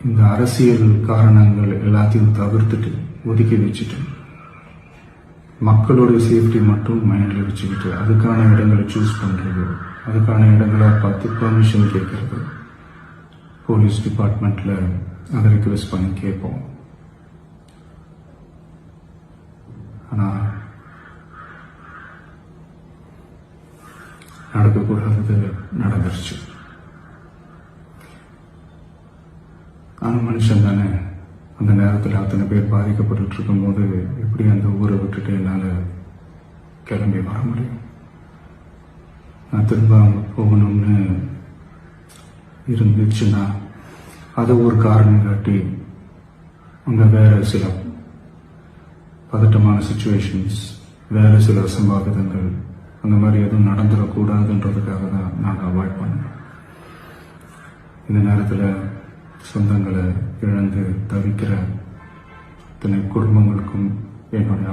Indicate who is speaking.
Speaker 1: இந்த அரசியல் காரணங்கள் எல்லாத்தையும் தவிர்த்துட்டு ஒதுக்கி வச்சுட்டு மக்களோட சேஃப்டி மட்டும் மைண்டில் வச்சுக்கிட்டு அதுக்கான இடங்களை சூஸ் பண்ணுறது, அதுக்கான இடங்களை பார்த்து பெர்மிஷன் கேட்கறது, போலீஸ் டிபார்ட்மெண்ட்டில் அதை ரிக்வெஸ்ட் பண்ணி கேட்போம். ஆனால் நடக்கக்கூடாதது நடந்துருச்சு. ஆனால் மனுஷன் தானே, அந்த நேரத்தில் அத்தனை பேர் பாதிக்கப்பட்டு இருக்கும்போது எப்படி அந்த ஊரை விட்டுட்டு என்னால் கிளம்பி வர முடியும்? நான் திரும்ப அங்கே போகணும்னு இருந்துச்சுன்னா அதை ஒரு காரணம் காட்டி அங்கே வேற சில பதட்டமான சுச்சுவேஷன்ஸ், வேற சில அசம்பாவிதங்கள் அந்த மாதிரி எதுவும் நடந்துடக்கூடாதுன்றதுக்காக தான் நாங்கள் அவாய்ட் பண்ணோம். இந்த நேரத்தில் சொந்தங்களை இழந்து தவிக்கிற இத்தனை குடும்பங்களுக்கும் என்னுடைய